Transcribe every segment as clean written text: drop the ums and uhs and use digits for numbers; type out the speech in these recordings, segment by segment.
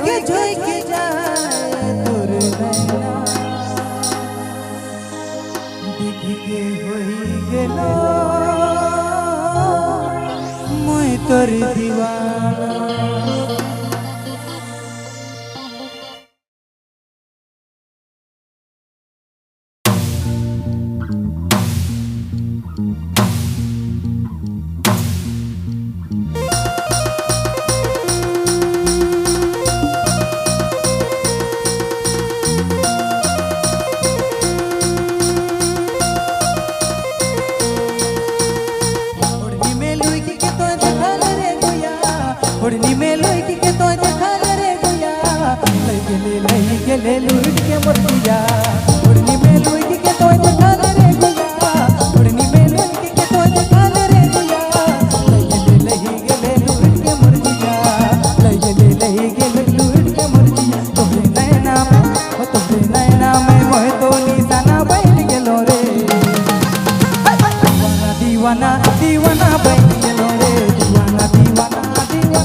झुक जाए तोर नैना देख के होई गेलो मैं तोर दीवाना। ओढ़नी में लुट के तो देखा रे गुया लई गेले लुट के मोर गुया। ओढ़नी में लुट के तो देखा रे गुया ओढ़नी में लुट के तो देखा रे गुया लई गेले लुट के मोर गुया लई गेले लुट के मोर गुया। तोरे नैना में ओ तोरे नैना में मोह तो निशाना बैठ गेलो रे दीवाना दीवाना बैठ गेलो रे दीवाना दीवाना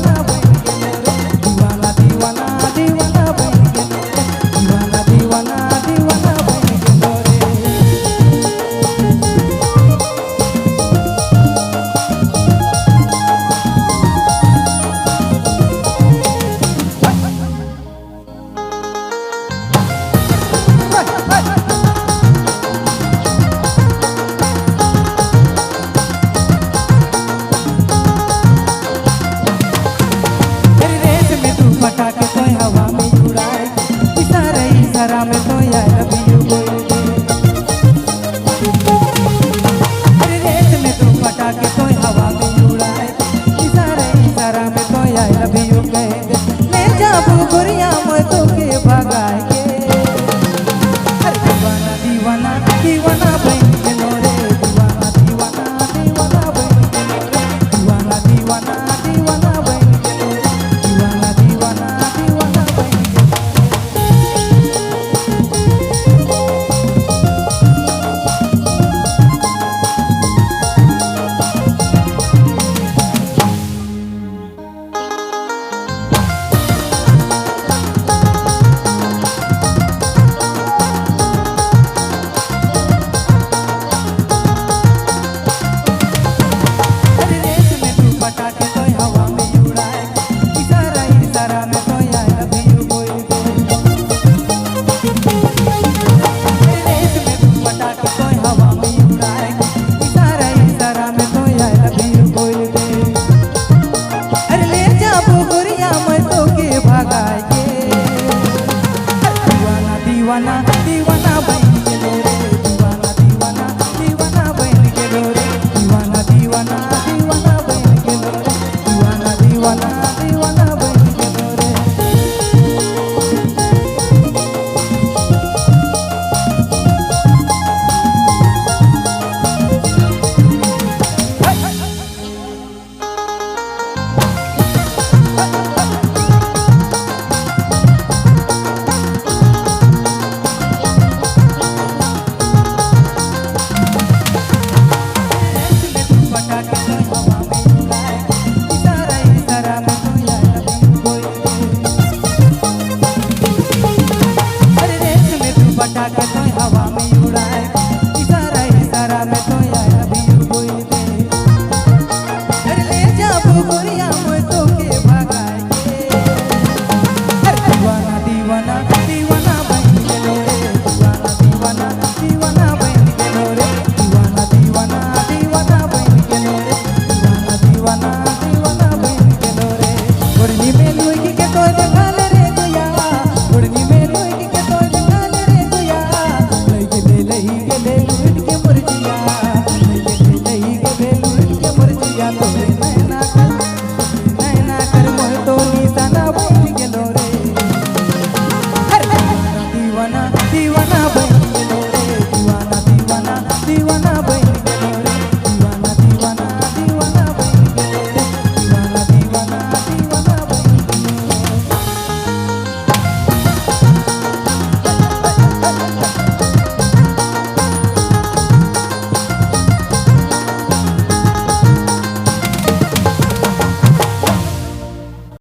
हवा में